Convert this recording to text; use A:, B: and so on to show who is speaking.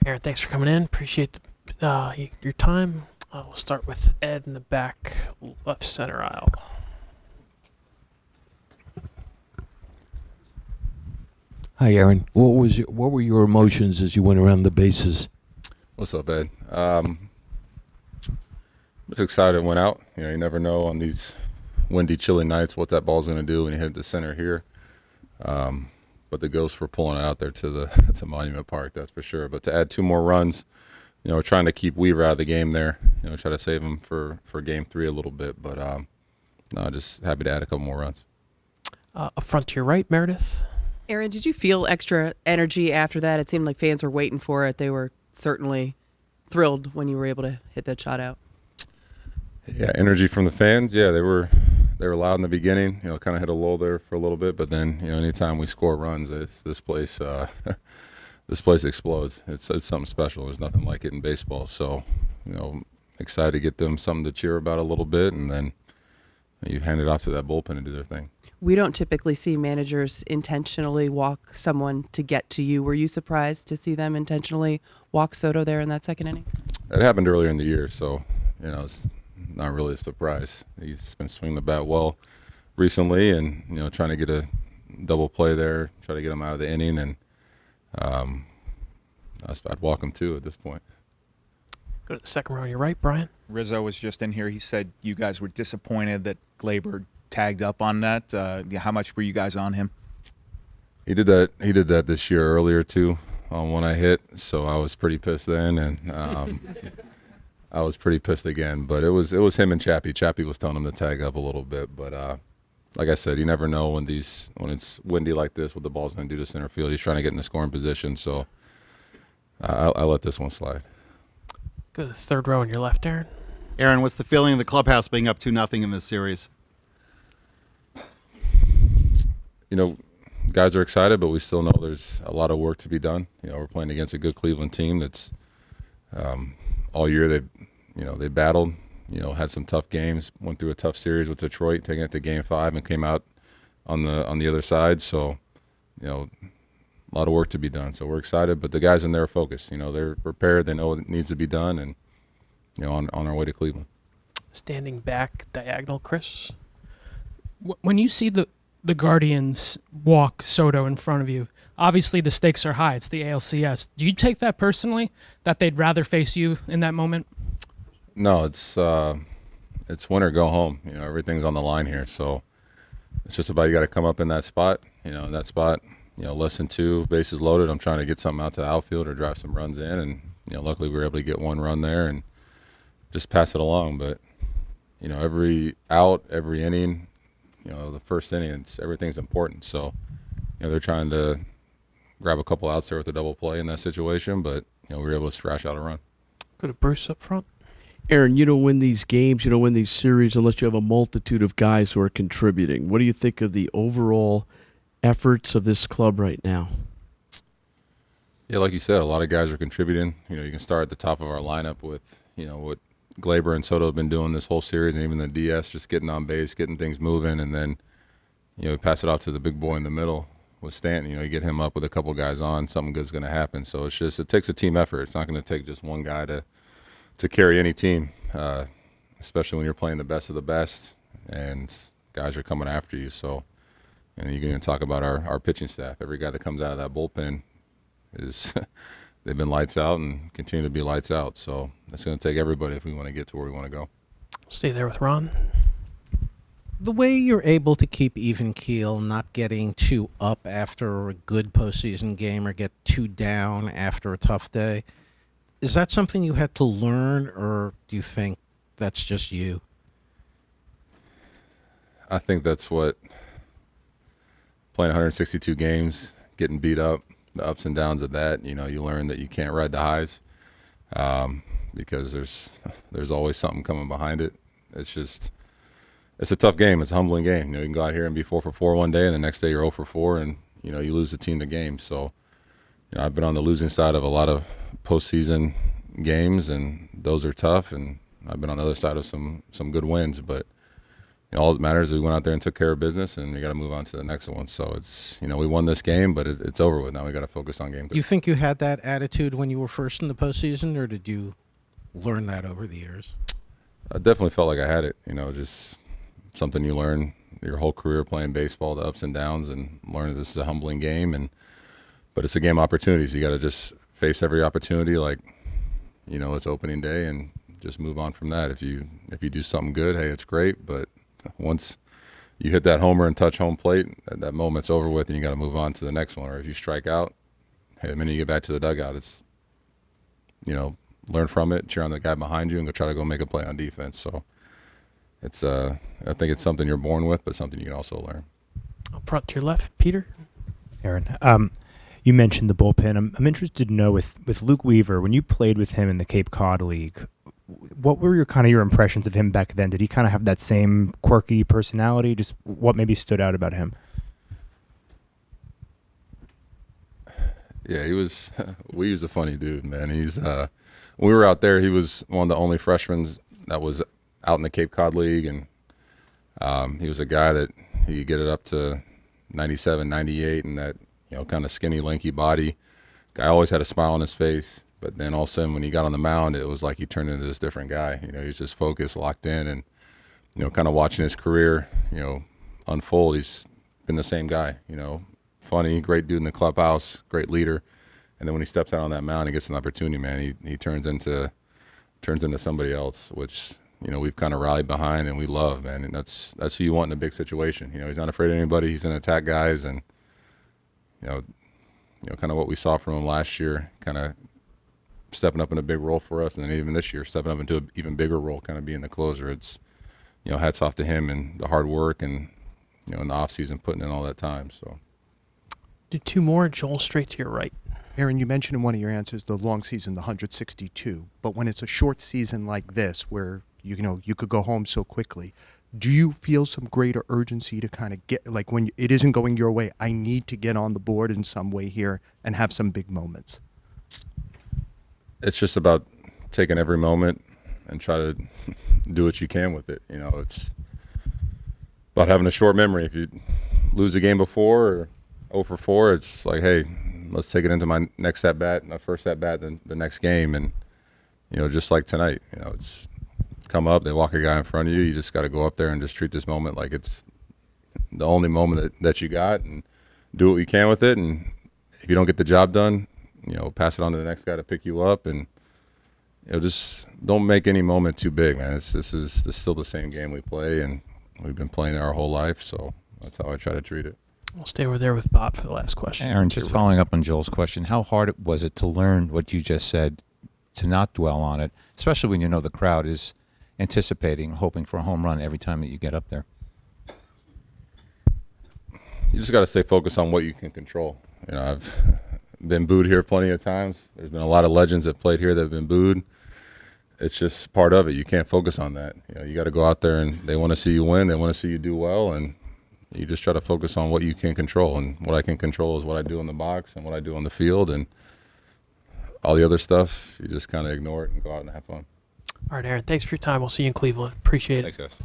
A: Aaron, thanks for coming in. Appreciate your time. We'll start with Ed in the back left center aisle.
B: Hi, Aaron. What were your emotions as you went around the bases?
C: What's up, Ed? Just excited it went out. You never know on these windy, chilly nights what that ball's going to do when you hit the center here. But the ghosts for pulling it out there to to Monument Park, that's for sure. But to add 2 more runs, we're trying to keep Weaver out of the game there. Try to save him for Game 3 a little bit. But no, just happy to add a couple more runs.
A: Up front to your right, Meredith.
D: Aaron, did you feel extra energy after that? It seemed like fans were waiting for it. They were certainly thrilled when you were able to hit that shot out.
C: Yeah, energy from the fans. Yeah, they were loud in the beginning. Kind of hit a lull there for a little bit, but then anytime we score runs, this place this place explodes. It's something special. There's nothing like it in baseball. So excited to get them something to cheer about a little bit, and then you hand it off to that bullpen to do their thing.
D: We don't typically see managers intentionally walk someone to get to you. Were you surprised to see them intentionally walk Soto there in that second inning?
C: It happened earlier in the year, so it's not really a surprise. He's been swinging the bat well recently, and trying to get a double play there, try to get him out of the inning, and I'd walk him too at this point.
A: Go to the second row on your right, Brian.
E: Rizzo was just in here. He said you guys were disappointed that Glaber tagged up on that. How much were you guys on him?
C: He did that this year earlier too on when I hit, so I was pretty pissed then, and I was pretty pissed again. But it was him and Chappie. Chappie was telling him to tag up a little bit, but like I said, you never know when it's windy like this, what the ball's going to do to center field. He's trying to get in the scoring position, so I let this one slide.
A: Go to the third row on your left, Aaron.
F: Aaron, what's the feeling of the clubhouse being up 2-0 in this series?
C: Guys are excited, but we still know there's a lot of work to be done. We're playing against a good Cleveland team that's all year they battled, had some tough games, went through a tough series with Detroit, taking it to Game 5 and came out on the other side. So, a lot of work to be done. So we're excited, but the guys in there are focused. They're prepared. They know what needs to be done, and on our way to Cleveland.
A: Standing back diagonal, Chris.
G: When you see the Guardians walk Soto in front of you, obviously the stakes are high. It's the ALCS. Do you take that personally, that they'd rather face you in that moment?
C: No, it's win or go home. Everything's on the line here. So it's just about you got to come up in that spot. In that spot, less than 2, bases loaded. I'm trying to get something out to the outfield or drive some runs in, and luckily we were able to get 1 run there and just pass it along. But every out, every inning, the first inning, everything's important. So they're trying to grab a couple outs there with a double play in that situation, but we were able to thrash out a run.
A: Go to Bruce up front.
B: Aaron, you don't win these games, you don't win these series unless you have a multitude of guys who are contributing. What do you think of the overall efforts of this club right now?
C: Yeah, like you said, a lot of guys are contributing. You can start at the top of our lineup with, what Glaber and Soto have been doing this whole series, and even the DS just getting on base, getting things moving, and then, we pass it off to the big boy in the middle with Stanton. You get him up with a couple guys on, something good's going to happen. So it takes a team effort. It's not going to take just one guy to carry any team, especially when you're playing the best of the best and guys are coming after you. So, you can talk about our pitching staff. Every guy that comes out of that bullpen they've been lights out and continue to be lights out. So it's going to take everybody if we want to get to where we want to go.
A: Stay there with Ron.
H: The way you're able to keep even keel, not getting too up after a good postseason game or get too down after a tough day, is that something you had to learn, or do you think that's just you?
C: I think that's what playing 162 games, getting beat up, the ups and downs of that. You learn that you can't ride the highs because there's always something coming behind it. It's a tough game. It's a humbling game. You can go out here and be 4 for 4 one day, and the next day you're 0 for 4, and you lose the team the game. So I've been on the losing side of a lot of postseason games, and those are tough. And I've been on the other side of some good wins. But all that matters is we went out there and took care of business, and you got to move on to the next one. So it's, we won this game, but it's over with. Now we got to focus on game.
H: Do you think you had that attitude when you were first in the postseason, or did you learn that over the years?
C: I definitely felt like I had it. Just something you learn your whole career playing baseball, the ups and downs, and learn that this is a humbling game. But it's a game of opportunities. You got to just face every opportunity like, it's opening day, and just move on from that. If you do something good, hey, it's great. But once you hit that homer and touch home plate, that moment's over with, and you got to move on to the next one. Or if you strike out, hey, the minute you get back to the dugout, it's, learn from it, cheer on the guy behind you, and go try to go make a play on defense. So it's I think it's something you're born with, but something you can also learn.
A: Up front to your left, Peter.
I: Aaron, you mentioned the bullpen. I'm interested to know with Luke Weaver, when you played with him in the Cape Cod League, what were your impressions of him back then? Did he kind of have that same quirky personality? Just what maybe stood out about him?
C: Yeah, he was. We was a funny dude, man. He's. When we were out there, he was one of the only freshmen that was out in the Cape Cod League, and he was a guy that he could get it up to 97, 98, and that kind of skinny, lanky body. Guy always had a smile on his face. But then all of a sudden, when he got on the mound, it was like he turned into this different guy. He was just focused, locked in, and kind of watching his career, unfold. He's been the same guy. Funny, great dude in the clubhouse, great leader. And then when he steps out on that mound, he gets an opportunity, man. He turns into somebody else, which we've kind of rallied behind and we love, man. And that's who you want in a big situation. He's not afraid of anybody. He's gonna attack guys, and kind of what we saw from him last year, kind of stepping up in a big role for us, and then even this year stepping up into an even bigger role, kind of being the closer. It's hats off to him and the hard work, and in the off season putting in all that time. So
A: Do two more. Joel, straight to your right.
J: Aaron, you mentioned in one of your answers the long season, the 162. But when it's a short season like this, where you could go home so quickly, do you feel some greater urgency to kind of get, like, when it isn't going your way, I need to get on the board in some way here and have some big moments?
C: It's just about taking every moment and try to do what you can with it. It's about having a short memory. If you lose a game before or 0 for 4, it's like, hey, let's take it into my next at bat, my first at bat, then the next game. And just like tonight, it's come up, they walk a guy in front of you, you just got to go up there and just treat this moment like it's the only moment that you got, and do what you can with it. And if you don't get the job done, pass it on to the next guy to pick you up, and just don't make any moment too big, man. This is still the same game we play, and we've been playing it our whole life, so that's how I try to treat it.
A: We'll stay over there with Bob for the last question.
K: Aaron, just following up on Joel's question, how hard was it to learn what you just said, to not dwell on it, especially when the crowd is anticipating, hoping for a home run every time that you get up there?
C: You just got to stay focused on what you can control. I've been booed here plenty of times. There's been a lot of legends that played here that have been booed. It's just part of it. You can't focus on that. You got to go out there, and they want to see you win. They want to see you do well, and you just try to focus on what you can control. And what I can control is what I do in the box and what I do on the field, and all the other stuff, you just kind of ignore it and go out and have fun.
A: All right, Aaron, thanks for your time. We'll see you in Cleveland. Appreciate it.
C: Thanks, guys.